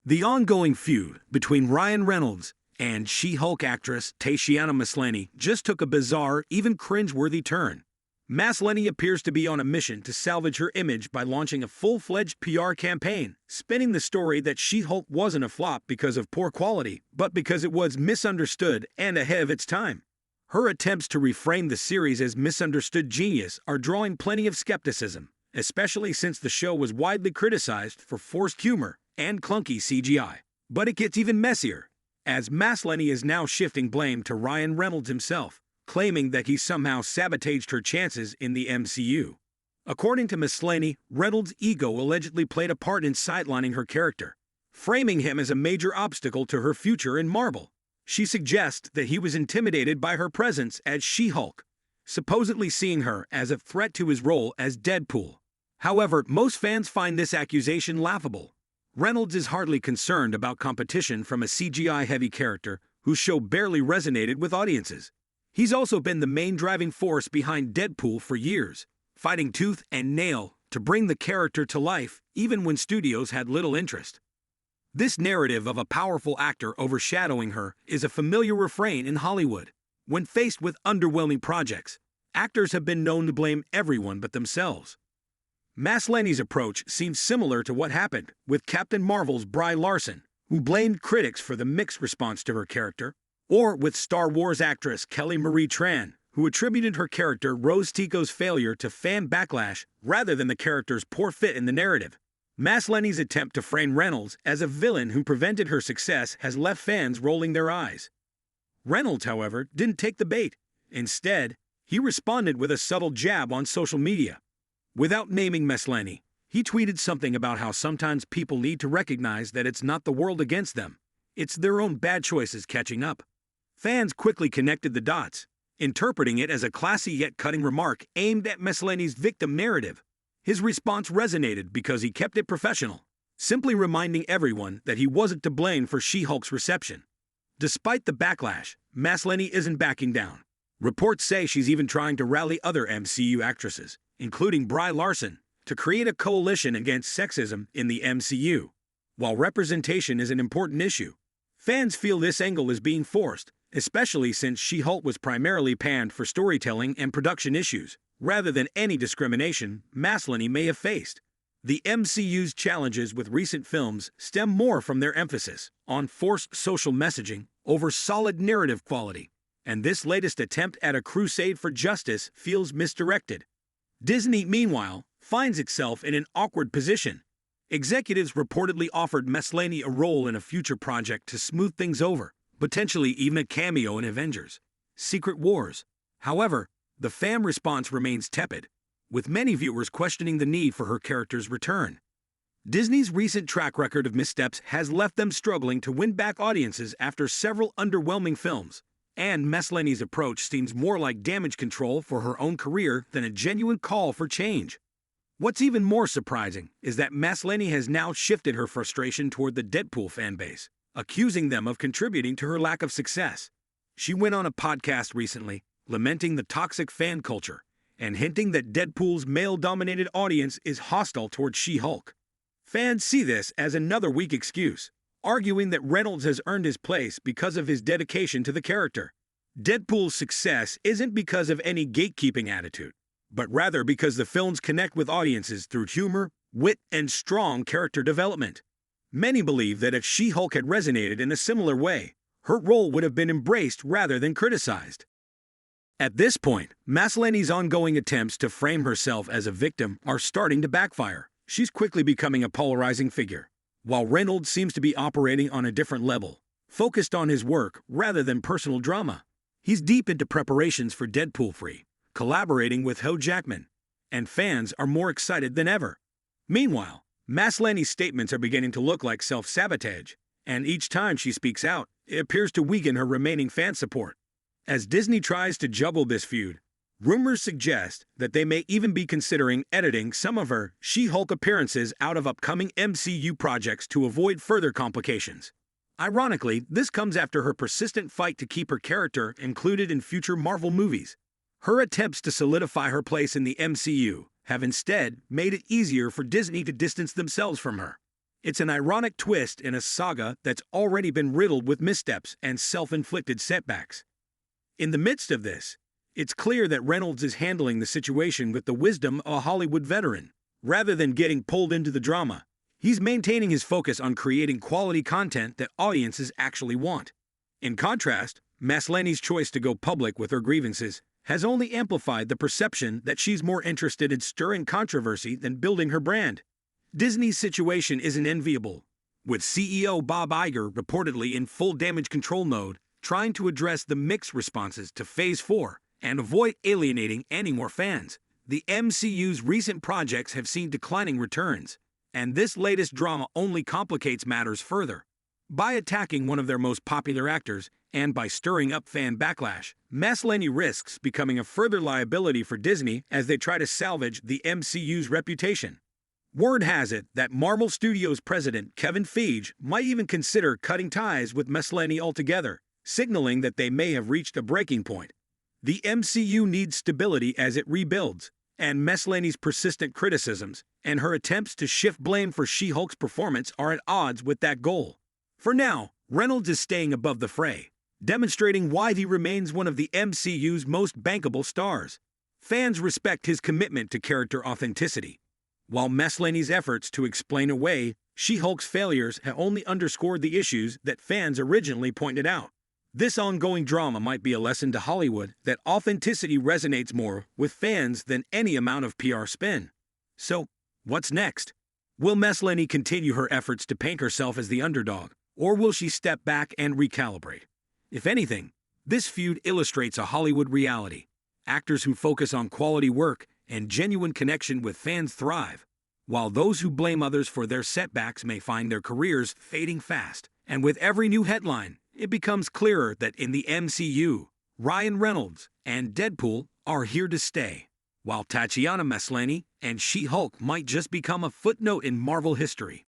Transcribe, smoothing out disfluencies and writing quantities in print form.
The ongoing feud between Ryan Reynolds and She-Hulk actress Tatiana Maslany just took a bizarre, even cringe-worthy turn. Maslany appears to be on a mission to salvage her image by launching a full-fledged PR campaign, spinning the story that She-Hulk wasn't a flop because of poor quality, but because it was misunderstood and ahead of its time. Her attempts to reframe the series as misunderstood genius are drawing plenty of skepticism, especially since the show was widely criticized for forced humor and clunky CGI. But it gets even messier, as Maslany is now shifting blame to Ryan Reynolds himself, claiming that he somehow sabotaged her chances in the MCU. According to Maslany, Reynolds' ego allegedly played a part in sidelining her character, framing him as a major obstacle to her future in Marvel. She suggests that he was intimidated by her presence as She-Hulk, supposedly seeing her as a threat to his role as Deadpool. However, most fans find this accusation laughable. Reynolds is hardly concerned about competition from a CGI-heavy character whose show barely resonated with audiences. He's also been the main driving force behind Deadpool for years, fighting tooth and nail to bring the character to life even when studios had little interest. This narrative of a powerful actor overshadowing her is a familiar refrain in Hollywood. When faced with underwhelming projects, actors have been known to blame everyone but themselves. Maslany's approach seems similar to what happened with Captain Marvel's Brie Larson, who blamed critics for the mixed response to her character, or with Star Wars actress Kelly Marie Tran, who attributed her character Rose Tico's failure to fan backlash rather than the character's poor fit in the narrative. Maslany's attempt to frame Reynolds as a villain who prevented her success has left fans rolling their eyes. Reynolds, however, didn't take the bait. Instead, he responded with a subtle jab on social media. Without naming Maslany, he tweeted something about how sometimes people need to recognize that it's not the world against them, it's their own bad choices catching up. Fans quickly connected the dots, interpreting it as a classy yet cutting remark aimed at Maslany's victim narrative. His response resonated because he kept it professional, simply reminding everyone that he wasn't to blame for She-Hulk's reception. Despite the backlash, Maslany isn't backing down. Reports say she's even trying to rally other MCU actresses, including Brie Larson, to create a coalition against sexism in the MCU. While representation is an important issue, fans feel this angle is being forced, especially since She-Hulk was primarily panned for storytelling and production issues, rather than any discrimination Maslany may have faced. The MCU's challenges with recent films stem more from their emphasis on forced social messaging over solid narrative quality, and this latest attempt at a crusade for justice feels misdirected. Disney, meanwhile, finds itself in an awkward position. Executives reportedly offered Maslany a role in a future project to smooth things over, potentially even a cameo in Avengers: Secret Wars. However, the fan response remains tepid, with many viewers questioning the need for her character's return. Disney's recent track record of missteps has left them struggling to win back audiences after several underwhelming films, and Maslany's approach seems more like damage control for her own career than a genuine call for change. What's even more surprising is that Maslany has now shifted her frustration toward the Deadpool fanbase, accusing them of contributing to her lack of success. She went on a podcast recently, lamenting the toxic fan culture and hinting that Deadpool's male-dominated audience is hostile toward She-Hulk. Fans see this as another weak excuse, arguing that Reynolds has earned his place because of his dedication to the character. Deadpool's success isn't because of any gatekeeping attitude, but rather because the films connect with audiences through humor, wit, and strong character development. Many believe that if She-Hulk had resonated in a similar way, her role would have been embraced rather than criticized. At this point, Maslany's ongoing attempts to frame herself as a victim are starting to backfire. She's quickly becoming a polarizing figure, while Reynolds seems to be operating on a different level, focused on his work rather than personal drama. He's deep into preparations for Deadpool 3, collaborating with Hugh Jackman, and fans are more excited than ever. Meanwhile, Maslany's statements are beginning to look like self-sabotage, and each time she speaks out, it appears to weaken her remaining fan support. As Disney tries to juggle this feud, rumors suggest that they may even be considering editing some of her She-Hulk appearances out of upcoming MCU projects to avoid further complications. Ironically, this comes after her persistent fight to keep her character included in future Marvel movies. Her attempts to solidify her place in the MCU have instead made it easier for Disney to distance themselves from her. It's an ironic twist in a saga that's already been riddled with missteps and self-inflicted setbacks. In the midst of this, it's clear that Reynolds is handling the situation with the wisdom of a Hollywood veteran. Rather than getting pulled into the drama, he's maintaining his focus on creating quality content that audiences actually want. In contrast, Maslany's choice to go public with her grievances has only amplified the perception that she's more interested in stirring controversy than building her brand. Disney's situation isn't enviable, with CEO Bob Iger reportedly in full damage control mode, trying to address the mixed responses to Phase 4 and avoid alienating any more fans. The MCU's recent projects have seen declining returns, and this latest drama only complicates matters further. By attacking one of their most popular actors and by stirring up fan backlash, Maslany risks becoming a further liability for Disney as they try to salvage the MCU's reputation. Word has it that Marvel Studios president Kevin Feige might even consider cutting ties with Maslany altogether, signaling that they may have reached a breaking point. The MCU needs stability as it rebuilds, and Maslany's persistent criticisms and her attempts to shift blame for She-Hulk's performance are at odds with that goal. For now, Reynolds is staying above the fray, demonstrating why he remains one of the MCU's most bankable stars. Fans respect his commitment to character authenticity, while Maslany's efforts to explain away She-Hulk's failures have only underscored the issues that fans originally pointed out. This ongoing drama might be a lesson to Hollywood that authenticity resonates more with fans than any amount of PR spin. So, what's next? Will Maslany continue her efforts to paint herself as the underdog, or will she step back and recalibrate? If anything, this feud illustrates a Hollywood reality. Actors who focus on quality work and genuine connection with fans thrive, while those who blame others for their setbacks may find their careers fading fast. And with every new headline, it becomes clearer that in the MCU, Ryan Reynolds and Deadpool are here to stay, while Tatiana Maslany and She-Hulk might just become a footnote in Marvel history.